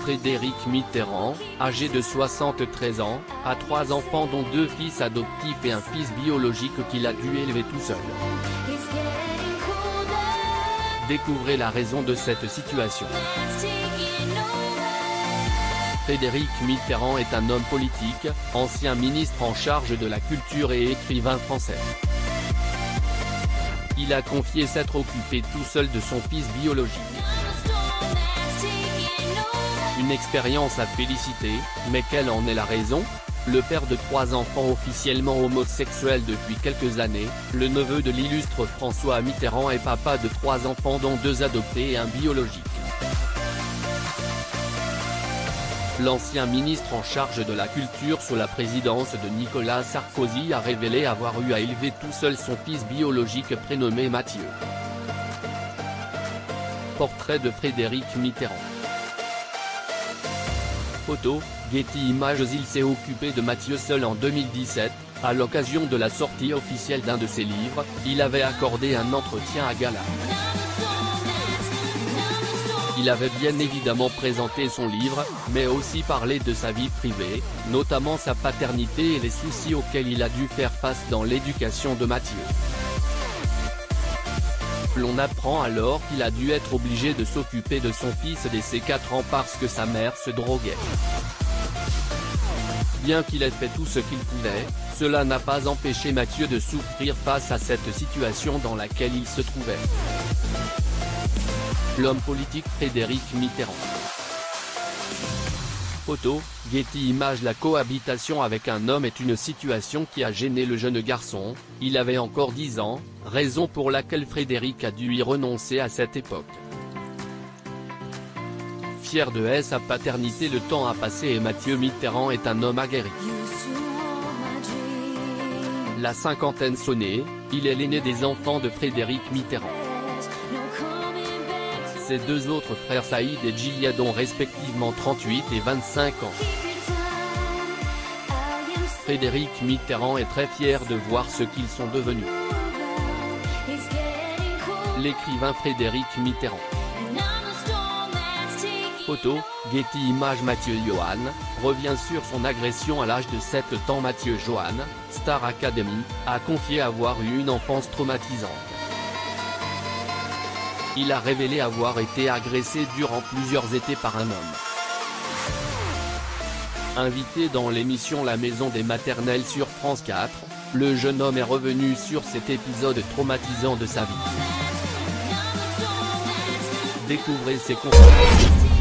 Frédéric Mitterrand, âgé de 73 ans, a 3 enfants dont 2 fils adoptifs et un fils biologique qu'il a dû élever tout seul. Découvrez la raison de cette situation. Frédéric Mitterrand est un homme politique, ancien ministre en charge de la culture et écrivain français. Il a confié s'être occupé tout seul de son fils biologique. Une expérience à féliciter, mais quelle en est la raison? Le père de 3 enfants officiellement homosexuels depuis quelques années, le neveu de l'illustre François Mitterrand est papa de 3 enfants dont 2 adoptés et un biologique. L'ancien ministre en charge de la culture sous la présidence de Nicolas Sarkozy a révélé avoir eu à élever tout seul son fils biologique prénommé Mathieu. Portrait de Frédéric Mitterrand. Photo, Getty Images. Il s'est occupé de Mathieu seul en 2017, à l'occasion de la sortie officielle d'un de ses livres. Il avait accordé un entretien à Gala. Il avait bien évidemment présenté son livre, mais aussi parlé de sa vie privée, notamment sa paternité et les soucis auxquels il a dû faire face dans l'éducation de Mathieu. L'on apprend alors qu'il a dû être obligé de s'occuper de son fils dès ses 4 ans parce que sa mère se droguait. Bien qu'il ait fait tout ce qu'il pouvait, cela n'a pas empêché Mathieu de souffrir face à cette situation dans laquelle il se trouvait. L'homme politique Frédéric Mitterrand. Photo, Getty Images. La cohabitation avec un homme est une situation qui a gêné le jeune garçon, il avait encore 10 ans, raison pour laquelle Frédéric a dû y renoncer à cette époque. Fier de sa paternité, le temps a passé et Mathieu Mitterrand est un homme aguerri. La cinquantaine sonnée, il est l'aîné des enfants de Frédéric Mitterrand. Ses 2 autres frères Saïd et Djihad ont respectivement 38 et 25 ans. Frédéric Mitterrand est très fier de voir ce qu'ils sont devenus. L'écrivain Frédéric Mitterrand. Photo, Getty Images. Mathieu Johan, revient sur son agression à l'âge de 7 ans. Mathieu Johan, Star Academy, a confié avoir eu une enfance traumatisante. Il a révélé avoir été agressé durant plusieurs étés par un homme. Invité dans l'émission La Maison des Maternelles sur France 4, le jeune homme est revenu sur cet épisode traumatisant de sa vie. Découvrez ses conseils.